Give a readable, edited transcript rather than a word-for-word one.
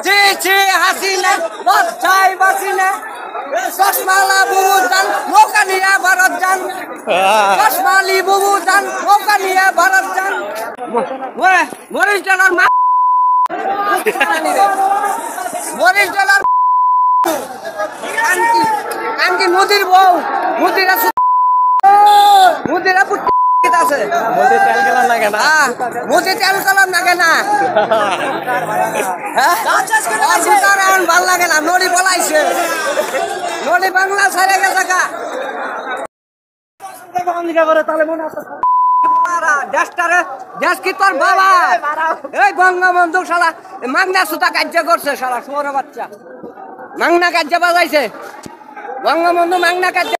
ছি ছি হাসিনা লজ্জায় বাসিনা চশমালা বুবু যান নৌকা নিয়ে ভারত যান চশমালি বুবু যান নৌকা নিয়ে ভারত যান মরিচ ডলার মরিচ ডলার কানকি মোদির বউ মোদিরা মোদিরা আছে মোদি তেল গেলাম না কেন মোদি তেল গেলাম না কেন ভাল লাগে না নদী বলাইছে নদী বাংলা ছেড়ে গেছে কা দেশ কি তোর বাবা এই বঙ্গবন্ধু শালা মাংনা সুতা কার্য করছে শালা শুয়োর বাচ্চা মাংনা কার্য বাজাইছে বঙ্গবন্ধু মাংনা কার্য